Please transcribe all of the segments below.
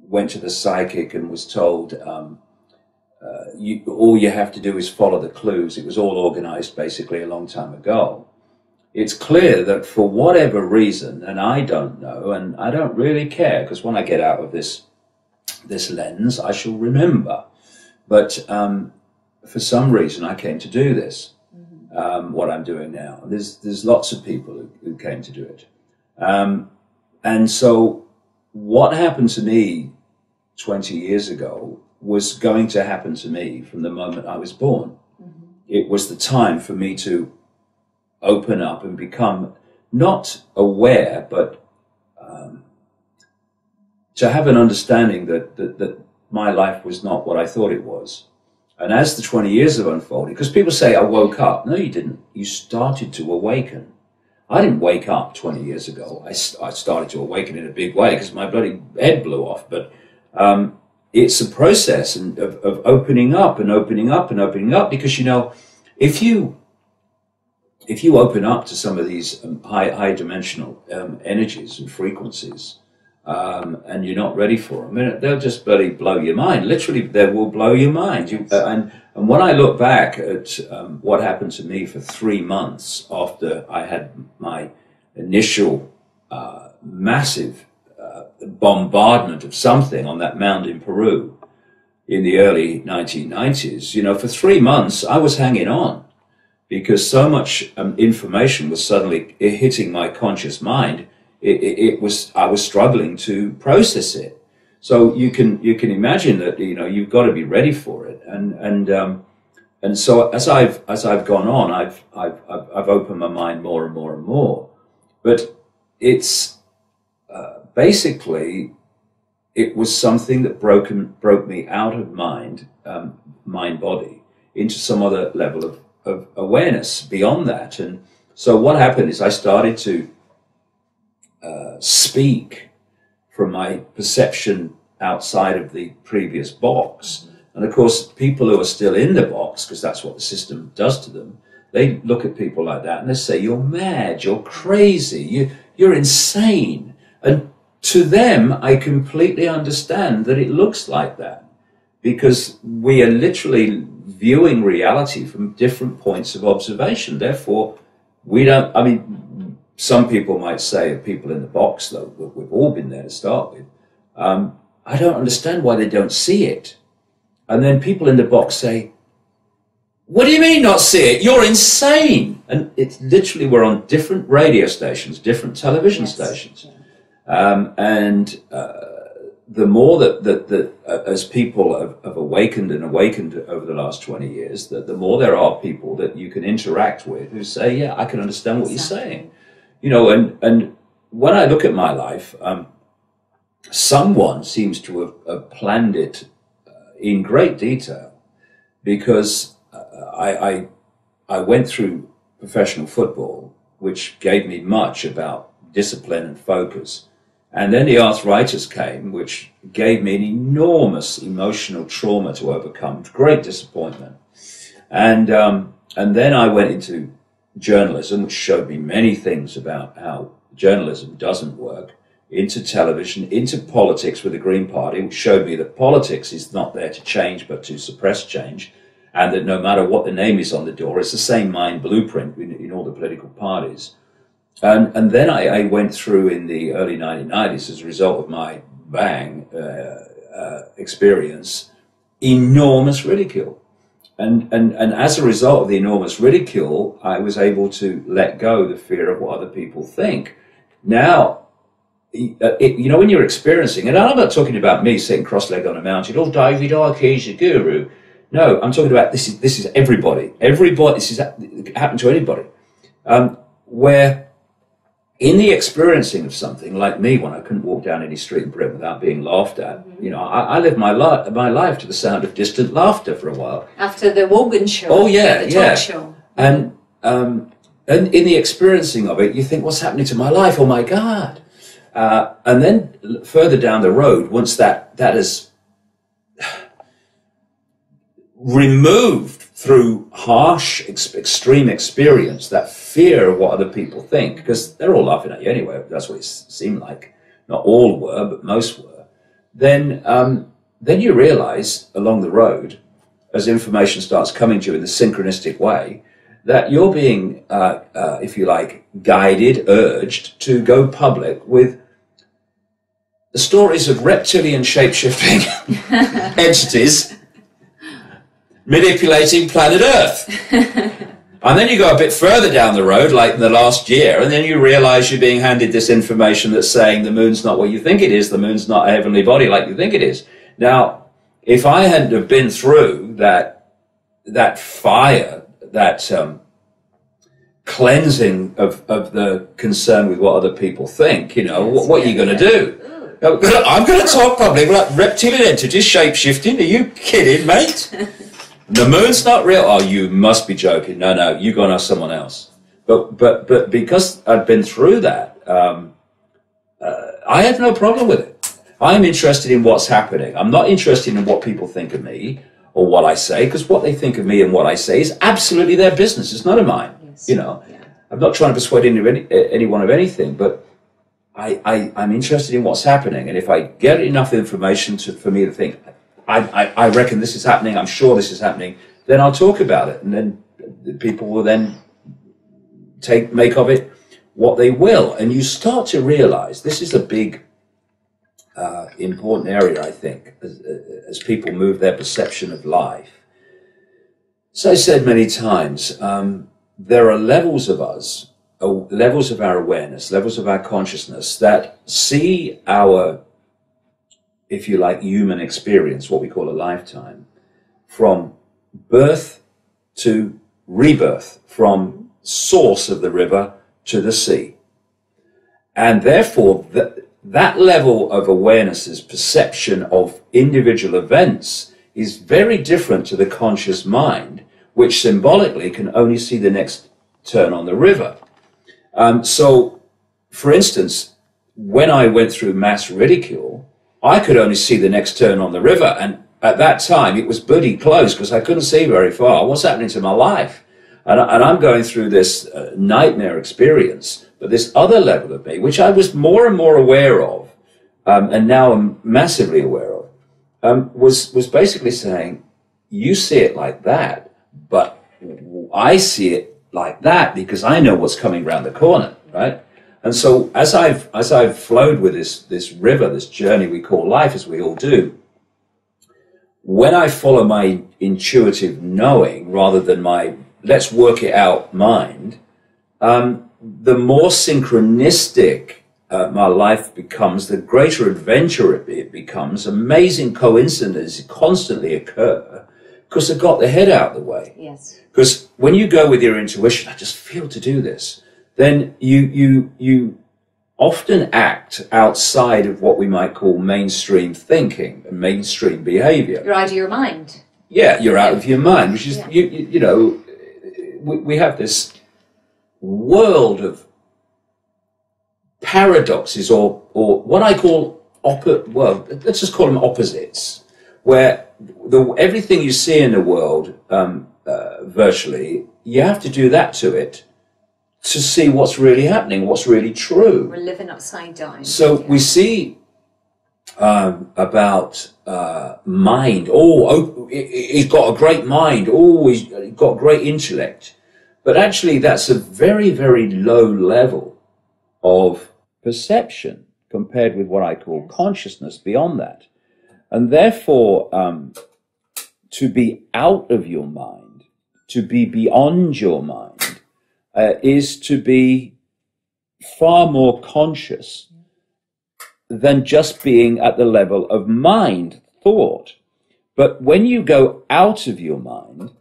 went to the psychic and was told, all you have to do is follow the clues. It was all organized basically a long time ago. It's clear that for whatever reason, and I don't know, and I don't really care, because when I get out of this lens, I shall remember. But for some reason, I came to do this, what I'm doing now. There's lots of people who came to do it. And so what happened to me 20 years ago was going to happen to me from the moment I was born. It was the time for me to open up and become not aware, but to have an understanding that my life was not what I thought it was. And as the 20 years have unfolded, because people say I woke up. No, you didn't. You started to awaken. I didn't wake up 20 years ago. I started to awaken in a big way because my bloody head blew off. But it's a process of opening up and opening up and opening up, because, you know, if you open up to some of these high dimensional energies and frequencies, and you're not ready for them, they'll just bloody blow your mind. Literally, they will blow your mind. And when I look back at what happened to me for 3 months after I had my initial massive bombardment of something on that mound in Peru in the early 1990s, you know, for 3 months I was hanging on, because so much information was suddenly hitting my conscious mind. I was struggling to process it. So you can imagine that, you know, you've got to be ready for it. And so as I've gone on, I've opened my mind more and more and more. But it's basically, it was something that broke me out of mind body into some other level of awareness beyond that. And so what happened is I started to speak from my perception outside of the previous box. And of course, people who are still in the box, because that's what the system does to them, they look at people like that and they say, you're mad, you're crazy, you're insane. And to them, I completely understand that it looks like that, because we are literally viewing reality from different points of observation. Therefore, we don't, I mean, some people might say, people in the box, though, we've all been there to start with, I don't understand why they don't see it. And then people in the box say, what do you mean not see it? You're insane. And it's literally, we're on different radio stations, different television stations. The more that as people have awakened over the last 20 years, the more there are people that you can interact with who say, yeah, I can understand what you're saying. You know, and when I look at my life, someone seems to have planned it in great detail, because I went through professional football, which gave me much about discipline and focus. And then the arthritis came, which gave me an enormous emotional trauma to overcome, great disappointment. And then I went into journalism, which showed me many things about how journalism doesn't work, into television, into politics with the Green Party, which showed me that politics is not there to change, but to suppress change, and that no matter what the name is on the door, it's the same mind blueprint in all the political parties. And then I went through in the early 1990s, as a result of my bang experience, enormous ridicule. And as a result of the enormous ridicule, I was able to let go the fear of what other people think. Now, you know, when you're experiencing, and I'm not talking about me sitting cross-legged on a mountain, oh, David Icke's a guru. No, I'm talking about this is everybody. Everybody, this is happened to anybody. Where in the experiencing of something, like me, when I couldn't walk down any street in Britain without being laughed at, you know, I lived my life to the sound of distant laughter for a while. After the Wogan show. Oh yeah, the talk show. And in the experiencing of it, you think, what's happening to my life? Oh my God. And then further down the road, once that is removed through harsh, extreme experience, that fear of what other people think, because they're all laughing at you anyway, that's what it seemed like. Not all were, but most were. then you realize along the road, as information starts coming to you in the synchronistic way, that you're being, if you like, guided, urged to go public with the stories of reptilian shape-shifting entities manipulating planet Earth. And then you go a bit further down the road, like in the last year, and then you realize you're being handed this information that's saying the moon's not what you think it is, the moon's not a heavenly body like you think it is. Now, if I hadn't have been through that fire, that cleansing of the concern with what other people think, you know, what are you going to do? I'm going to talk public like reptilian entities shape-shifting. Are you kidding, mate? The moon's not real. Oh, you must be joking. No, you're going to ask someone else. But because I've been through that, I have no problem with it. I'm interested in what's happening. I'm not interested in what people think of me or what I say, because what they think of me and what I say is absolutely their business. It's none of mine. Yes. You know, I'm not trying to persuade anyone of anything, but I'm interested in what's happening. And if I get enough information for me to think, I reckon this is happening, I'm sure this is happening, then I'll talk about it. And then people will then make of it what they will. And you start to realize this is a big, important area, I think, as people move their perception of life. As I said many times, there are levels of us, levels of our awareness, levels of our consciousness that see our, if you like, human experience, what we call a lifetime, from birth to rebirth, from source of the river to the sea. And therefore, that level of awareness's perception of individual events is very different to the conscious mind, which symbolically can only see the next turn on the river. So, for instance, when I went through mass ridicule, I could only see the next turn on the river. And at that time, it was bloody close because I couldn't see very far. What's happening to my life? And I'm going through this nightmare experience. But this other level of me, which I was more and more aware of, and now I'm massively aware of, was basically saying, you see it like that, but I see it like that because I know what's coming around the corner, right? And so as I've flowed with this river, this journey we call life, as we all do, when I follow my intuitive knowing rather than my let's work it out mind, the more synchronistic my life becomes, the greater adventure it becomes. Amazing coincidences constantly occur because I've got the head out of the way. Yes. Because when you go with your intuition, I just feel to do this, then you often act outside of what we might call mainstream thinking and mainstream behavior. You're out of your mind. Yeah, you're out of your mind, which is, you know, we have this world of paradoxes or what I call, let's just call them opposites, where everything you see in the world, virtually, you have to do that to it to see what's really happening, what's really true. We're living upside down. So we see about mind. He's got a great mind. He's got great intellect. But actually, that's a very, very low level of perception compared with what I call consciousness beyond that. And therefore, to be out of your mind, to be beyond your mind, is to be far more conscious than just being at the level of mind, thought. But when you go out of your mind,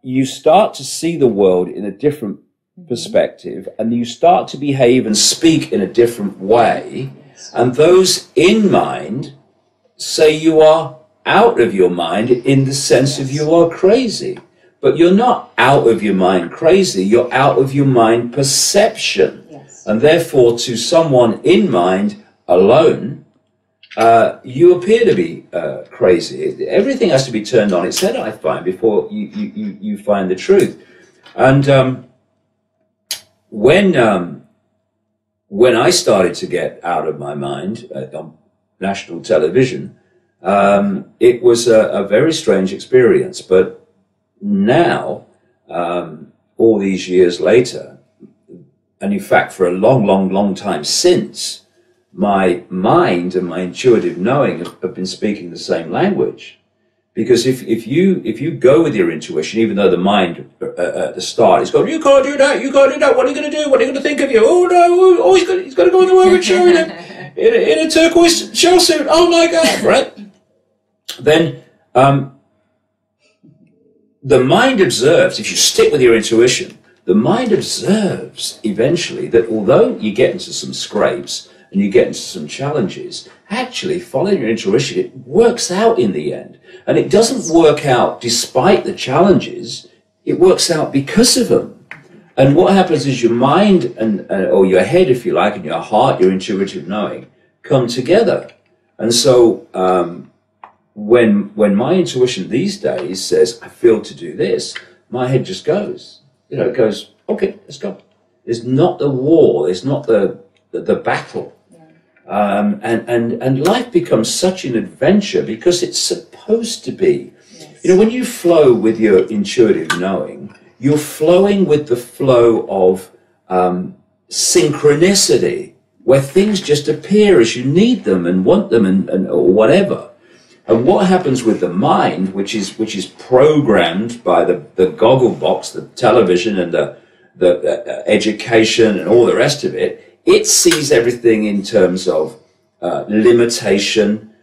you start to see the world in a different perspective, and you start to behave and speak in a different way. And those in mind say you are out of your mind in the sense of you are crazy. But you're not out of your mind crazy, you're out of your mind perception. Yes. And therefore, to someone in mind alone, you appear to be crazy. Everything has to be turned on its head, I find, before you find the truth. And when I started to get out of my mind, national television, it was a very strange experience. But now, all these years later, and in fact for a long time since, my mind and my intuitive knowing have been speaking the same language. Because if you go with your intuition, even though the mind at the start is going, you can't do that, what are you going to do, what are you going to think of you, oh no, oh he's got to go in the Roman show in a turquoise shell suit, oh my God, right? Then the mind observes, if you stick with your intuition, the mind observes eventually that although you get into some scrapes and you get into some challenges, actually following your intuition, it works out in the end. And it doesn't work out despite the challenges, it works out because of them. And what happens is your mind or your head, if you like, and your heart, your intuitive knowing, come together. And so when my intuition these days says, I feel to do this, my head just goes. It goes, okay, let's go. There's not the war, there's not the battle. And life becomes such an adventure because it's supposed to be. Yes. When you flow with your intuitive knowing, you're flowing with the flow of synchronicity, where things just appear as you need them and want them or whatever. And what happens with the mind, which is programmed by the goggle box, the television and the education and all the rest of it, it sees everything in terms of limitation,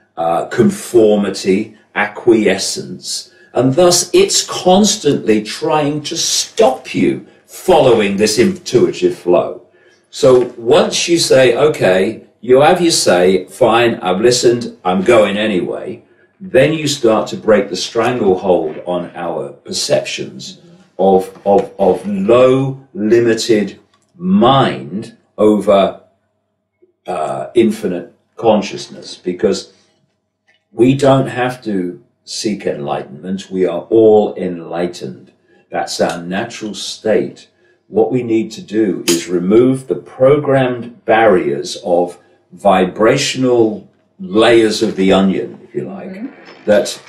conformity, acquiescence, and thus it's constantly trying to stop you following this intuitive flow. So once you say, okay, you have your say, fine, I've listened, I'm going anyway, then you start to break the stranglehold on our perceptions of low, limited mind over infinite consciousness, because we don't have to seek enlightenment. We are all enlightened. That's our natural state. What we need to do is remove the programmed barriers of vibrational layers of the onion, if you like, that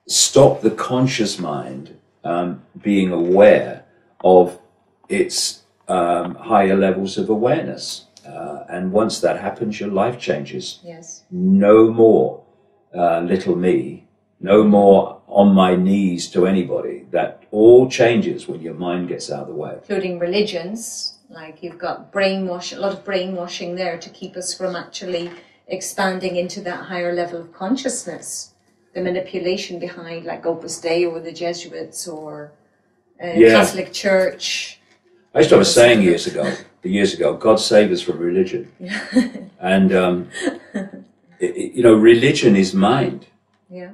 stop the conscious mind being aware of its higher levels of awareness. And once that happens, your life changes. Yes. No more little me, no more on my knees to anybody. That all changes when your mind gets out of the way. Including religions, like you've got brainwash, a lot of brainwashing there to keep us from actually expanding into that higher level of consciousness. The manipulation behind, like Opus Dei or the Jesuits or Catholic Church. I used to have a saying years ago, God save us from religion. And, religion is mind. Yeah.